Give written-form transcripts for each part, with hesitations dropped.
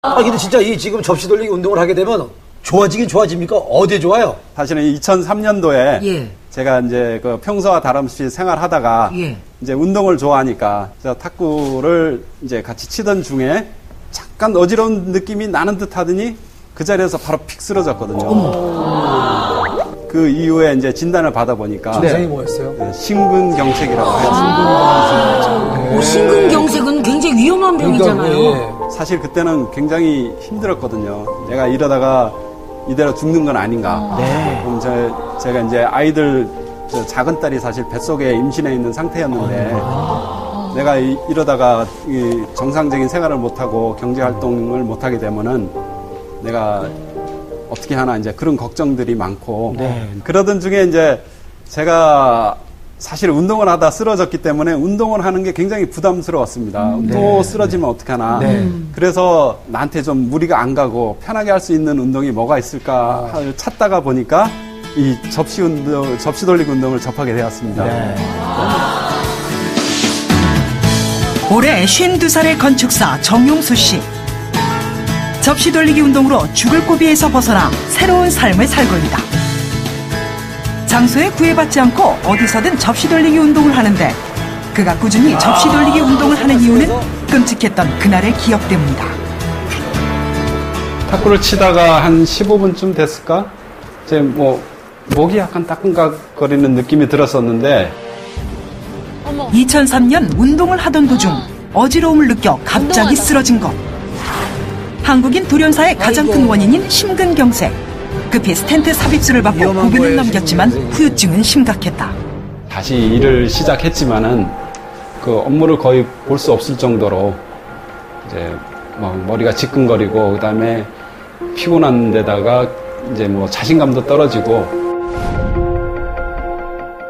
근데 진짜 이 지금 접시 돌리기 운동을 하게 되면 좋아지긴 좋아집니까? 어디에 좋아요? 사실은 2003년도에 예. 제가 이제 그 평소와 다름없이 생활하다가 예. 이제 운동을 좋아하니까 제가 탁구를 이제 같이 치던 중에 잠깐 어지러운 느낌이 나는 듯 하더니 그 자리에서 바로 픽 쓰러졌거든요. 그 이후에 이제 진단을 받아보니까 증상이 뭐였어요? 심근경색이라고 해요. 심근경색은 굉장히 위험한 병이잖아요. 사실 그때는 굉장히 힘들었거든요. 내가 이러다가 이대로 죽는 건 아닌가. 그럼 제가 이제 아이들 작은 딸이 사실 뱃속에 임신해 있는 상태였는데 내가 이러다가 정상적인 생활을 못하고 경제활동을 못하게 되면은 내가 어떻게 하나 이제 그런 걱정들이 많고 그러던 중에 이제 제가 사실 운동을 하다 쓰러졌기 때문에 운동을 하는 게 굉장히 부담스러웠습니다. 또 쓰러지면 어떡하나. 그래서 나한테 좀 무리가 안 가고 편하게 할 수 있는 운동이 뭐가 있을까 찾다가 보니까 이 접시 돌리기 운동을 접하게 되었습니다. 올해 52살의 건축사 정용수 씨. 접시 돌리기 운동으로 죽을 고비에서 벗어나 새로운 삶을 살고 있다. 장소에 구애받지 않고 어디서든 접시 돌리기 운동을 하는데 그가 꾸준히 접시 돌리기 운동을 하는 이유는 끔찍했던 그날의 기억 때문이다. 탁구를 치다가 한 15분쯤 됐을까? 이제 목이 약간 따끔거리는 느낌이 들었었는데 2003년 운동을 하던 도중 어지러움을 느껴 갑자기 쓰러진 것. 한국인 돌연사의 가장 큰 원인인 심근경색. 급히 스텐트 삽입술을 받고 고비는 넘겼지만 후유증은 심각했다. 다시 일을 시작했지만은 그 업무를 거의 볼 수 없을 정도로 이제 머리가 지끈거리고 그다음에 피곤한 데다가 이제 자신감도 떨어지고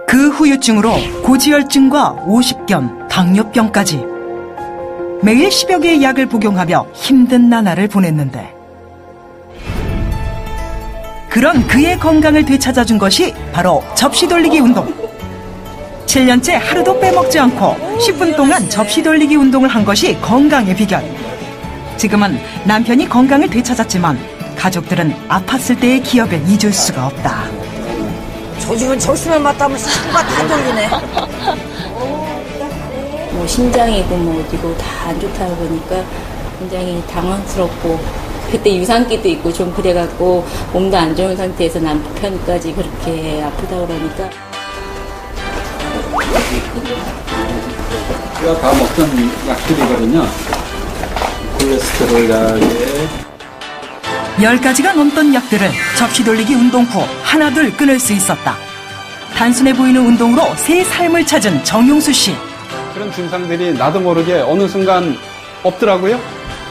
그 후유증으로 고지혈증과 오십견, 당뇨병까지 매일 10여 개의 약을 복용하며 힘든 나날을 보냈는데 그런 그의 건강을 되찾아준 것이 바로 접시 돌리기 운동. 7년째 하루도 빼먹지 않고 10분 동안 접시 돌리기 운동을 한 것이 건강의 비결. 지금은 남편이 건강을 되찾았지만 가족들은 아팠을 때의 기억을 잊을 수가 없다. 저 집은 접시만 맞다면 식구가 다 돌리네. 심장이고 어디고 다 안 좋다고 보니까 굉장히 당황스럽고 그때 유산기도 있고 좀 그래갖고 몸도 안 좋은 상태에서 남편까지 그렇게 아프다 그러니까 제가 다 먹던 약들이거든요. 콜레스테롤 약에 10가지가 넘던 약들을 접시 돌리기 운동 후 하나둘 끊을 수 있었다. 단순해 보이는 운동으로 새 삶을 찾은 정용수 씨. 그런 증상들이 나도 모르게 어느 순간 없더라고요.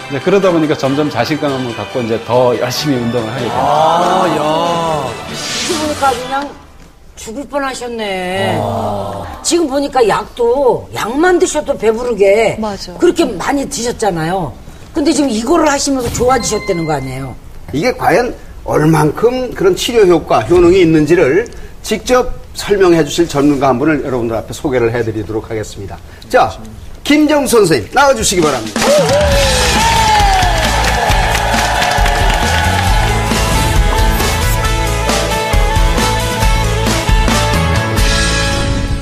이제 그러다 보니까 점점 자신감을 갖고 이제 더 열심히 운동을 하게 됩니다. 보니까 그냥 죽을 뻔하셨네. 지금 보니까 약만 드셔도 배부르게 맞아. 그렇게 많이 드셨잖아요. 근데 지금 이거를 하시면서 좋아지셨다는 거 아니에요? 이게 과연 얼만큼 그런 치료 효과, 효능이 있는지를 직접 설명해 주실 전문가 한 분을 여러분들 앞에 소개를 해드리도록 하겠습니다. 자, 김정수 선생님 나와주시기 바랍니다.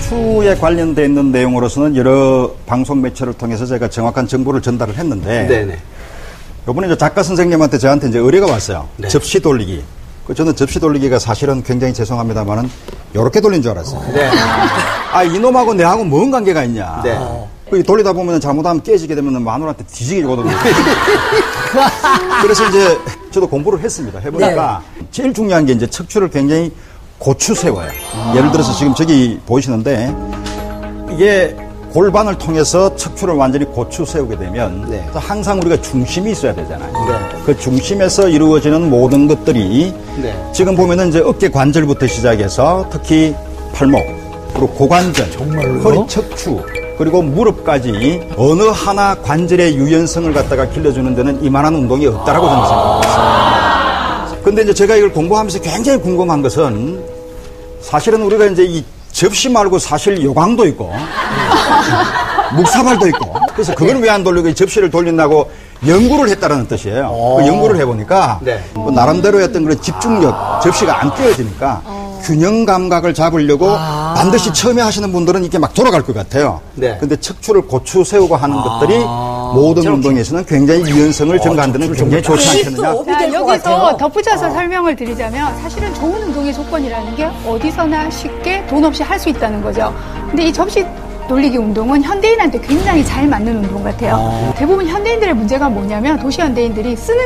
추에 관련되어 있는 내용으로서는 여러 방송 매체를 통해서 제가 정확한 정보를 전달을 했는데 네네. 이번에 이제 작가 선생님한테 저한테 이제 의뢰가 왔어요. 네. 접시 돌리기. 저는 접시 돌리기가 사실은 굉장히 죄송합니다만은 요렇게 돌린 줄 알았어요. 네. 이놈하고 내하고 뭔 관계가 있냐. 네. 돌리다 보면 잘못하면 깨지게 되면 마누라한테 뒤지게 주거든요. 그래서 이제 저도 공부를 했습니다. 해보니까 제일 중요한 게 이제 척추를 굉장히 고추 세워요. 예를 들어서 지금 저기 보이시는데 이게 골반을 통해서 척추를 완전히 고추 세우게 되면 항상 우리가 중심이 있어야 되잖아요. 그 중심에서 이루어지는 모든 것들이 지금 보면은 이제 어깨 관절부터 시작해서 특히 팔목, 그리고 고관절, 허리 척추, 그리고 무릎까지 어느 하나 관절의 유연성을 갖다가 길러주는 데는 이만한 운동이 없다라고 저는 생각하고 있어요. 근데 이제 제가 이걸 공부하면서 굉장히 궁금한 것은 사실은 우리가 이제 이 접시 말고 사실 요강도 있고 묵사발도 있고 그래서 그걸 왜 안 돌리고 접시를 돌린다고 연구를 했다라는 뜻이에요. 그 연구를 해보니까 네. 뭐 나름대로 했던 그런 집중력, 접시가 안 떼어지니까 균형 감각을 잡으려고 반드시 처음에 하시는 분들은 이렇게 막 돌아갈 것 같아요. 네. 근데 척추를 고추 세우고 하는 것들이 모든 운동에서는 굉장히 유연성을 증가하는 데는 굉장히 좋지 않겠느냐. 자, 여기서 덧붙여서 설명을 드리자면 사실은 좋은 운동의 조건이라는 게 어디서나 쉽게 돈 없이 할 수 있다는 거죠. 근데 이 접시 돌리기 운동은 현대인한테 굉장히 잘 맞는 운동 같아요. 대부분 현대인들의 문제가 뭐냐면 도시 현대인들이 쓰는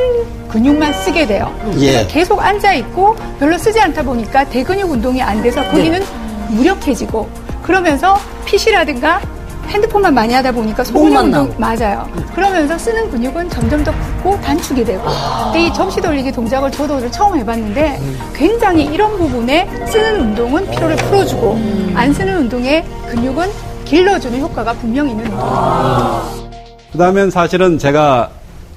근육만 쓰게 돼요. 예. 계속 앉아 있고 별로 쓰지 않다 보니까 대근육 운동이 안 돼서 거기는 무력해지고 그러면서 PC라든가 핸드폰만 많이 하다 보니까 소근육 목만 운동 맞아요. 그러면서 쓰는 근육은 점점 더 붓고 단축이 되고. 근데 이 접시 돌리기 동작을 저도 처음 해봤는데 굉장히 이런 부분에 쓰는 운동은 피로를 풀어주고 안 쓰는 운동의 근육은 길러주는 효과가 분명히 있는 운동입니다. 그 다음엔 사실은 제가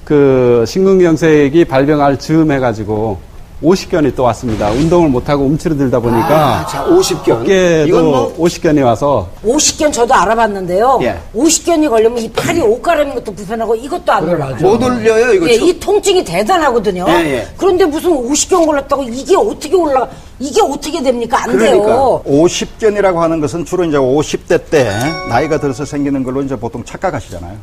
그 심근경색이 발병할 즈음 해가지고 50견이 또 왔습니다. 운동을 못하고 움츠러들다 보니까 자, 50견. 이건 어깨도 뭐 50견이 와서 50견 저도 알아봤는데요. 예. 50견이 걸리면 이 팔이 옷 갈아입는 것도 불편하고 이것도 안 올라가요. 못 올려요, 이거. 예, 이 통증이 대단하거든요. 예, 예. 그런데 무슨 50견 걸렸다고 이게 어떻게 올라가? 이게 어떻게 됩니까? 안 그러니까. 돼요. 50견이라고 하는 것은 주로 이제 50대 때 나이가 들어서 생기는 걸로 이제 보통 착각하시잖아요.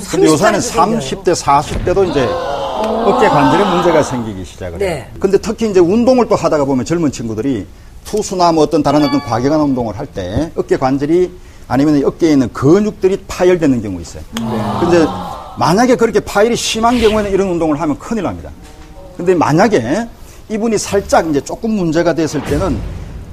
근데 요새는 30대, 40대도 이제 어깨 관절에 문제가 생기기 시작을 해요. 네. 근데 특히 이제 운동을 또 하다가 보면 젊은 친구들이 투수나 뭐 어떤 다른 어떤 과격한 운동을 할 때 어깨 관절이 아니면 어깨에 있는 근육들이 파열되는 경우 있어요. 근데 만약에 그렇게 파열이 심한 경우에는 이런 운동을 하면 큰일 납니다. 근데 만약에 이분이 살짝 이제 조금 문제가 됐을 때는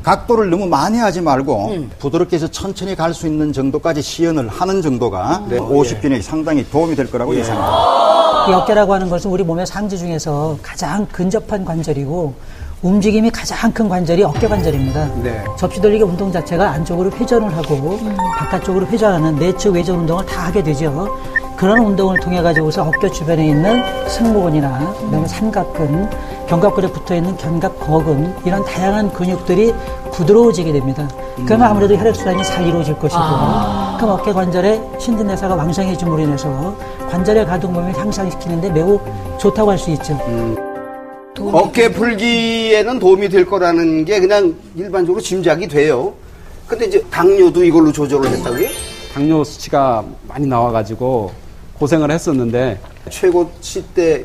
각도를 너무 많이 하지 말고 부드럽게 해서 천천히 갈 수 있는 정도까지 시연을 하는 정도가 50견이 상당히 도움이 될 거라고 예상합니다. 이 어깨라고 하는 것은 우리 몸의 상지 중에서 가장 근접한 관절이고 움직임이 가장 큰 관절이 어깨 관절입니다. 네. 접시 돌리기 운동 자체가 안쪽으로 회전을 하고 바깥쪽으로 회전하는 내측 외전 운동을 다 하게 되죠. 그런 운동을 통해 가지고서 어깨 주변에 있는 승모근이나 그다음에 삼각근, 견갑골에 붙어 있는 견갑거근 이런 다양한 근육들이 부드러워지게 됩니다. 그러면 아무래도 혈액순환이 잘 이루어질 것이고, 그럼 어깨 관절의 신진대사가 왕성해짐으로 인해서 관절의 가동범위를 향상시키는데 매우 좋다고 할 수 있죠. 어깨 풀기에는 도움이 될 거라는 게 그냥 일반적으로 짐작이 돼요. 근데 이제 당뇨도 이걸로 조절을 했다고요? 당뇨 수치가 많이 나와가지고 고생을 했었는데 최고치 때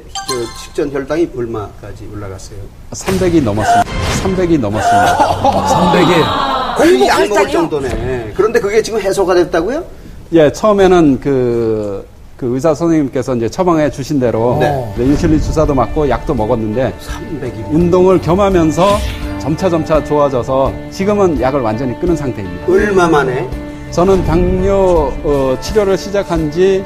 직전 혈당이 얼마까지 올라갔어요? 300이 넘었습니다. 300이 넘었습니다. 300이. 거의 약 먹을 정도네. 그런데 그게 지금 해소가 됐다고요? 예, 처음에는 그 의사 선생님께서 이제 처방해 주신 대로 네. 인슐린 주사도 맞고 약도 먹었는데 300이. 운동을 겸하면서 점차 좋아져서 지금은 약을 완전히 끊은 상태입니다. 얼마 만에? 저는 당뇨 치료를 시작한 지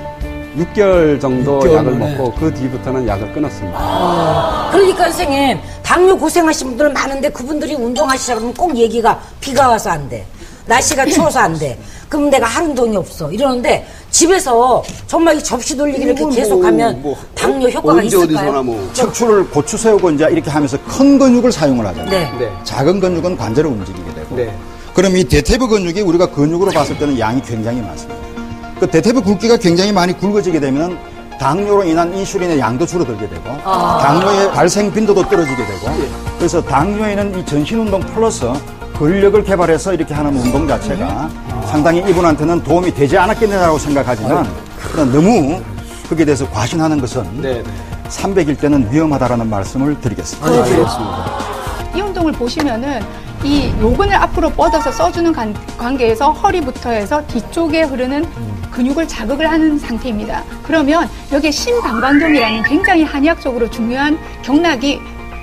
6개월 정도 6개월 약을 만에. 먹고 그 뒤부터는 약을 끊었습니다. 그러니까 선생님 당뇨 고생하신 분들 많은데 그분들이 운동하시자 그러면 꼭 얘기가 비가 와서 안 돼. 날씨가 추워서 안 돼. 그럼 내가 할 운동이 없어. 이러는데 집에서 정말 이 접시 돌리기를 이렇게 계속하면 당뇨 효과가 언제 있을까요? 어디서나 뭐. 척추를 고추 세우고 이제 이렇게 하면서 큰 근육을 사용을 하잖아요. 네. 네. 작은 근육은 관절을 움직이게 되고. 네. 그럼 이 대퇴부 근육이 우리가 근육으로 봤을 때는 양이 굉장히 많습니다. 그 대퇴부 굵기가 굉장히 많이 굵어지게 되면 당뇨로 인한 인슐린의 양도 줄어들게 되고 당뇨의 발생 빈도도 떨어지게 되고 그래서 당뇨에는 이 전신운동 플러스 근력을 개발해서 이렇게 하는 운동 자체가 상당히 이분한테는 도움이 되지 않았겠느냐고 생각하지만 그러나 너무 거기에 대해서 과신하는 것은 네. 300일 때는 위험하다라는 말씀을 드리겠습니다. 알겠습니다. 이 운동을 보시면은 이 요근을 앞으로 뻗어서 써주는 관계에서 허리부터 해서 뒤쪽에 흐르는 근육을 자극을 하는 상태입니다. 그러면 여기에 심방광경이라는 굉장히 한의학적으로 중요한 경락이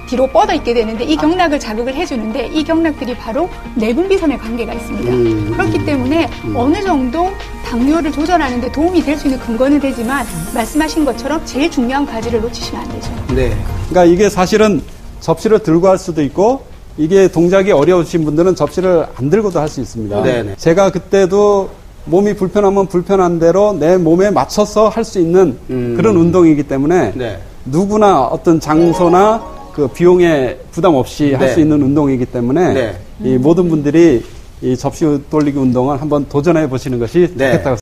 뒤로 뻗어 있게 되는데 이 경락을 자극을 해주는데 이 경락들이 바로 내분비선에 관계가 있습니다. 그렇기 때문에 어느 정도 당뇨를 조절하는 데 도움이 될 수 있는 근거는 되지만 말씀하신 것처럼 제일 중요한 과제를 놓치시면 안 되죠. 네. 그러니까 이게 사실은 접시를 들고 할 수도 있고 이게 동작이 어려우신 분들은 접시를 안 들고도 할 수 있습니다. 네네. 제가 그때도 몸이 불편하면 불편한 대로 내 몸에 맞춰서 할 수 있는 그런 운동이기 때문에 네. 누구나 어떤 장소나 그 비용에 부담 없이 할 네. 수 있는 운동이기 때문에 네. 이 모든 분들이 이 접시 돌리기 운동을 한번 도전해 보시는 것이 네. 좋겠다고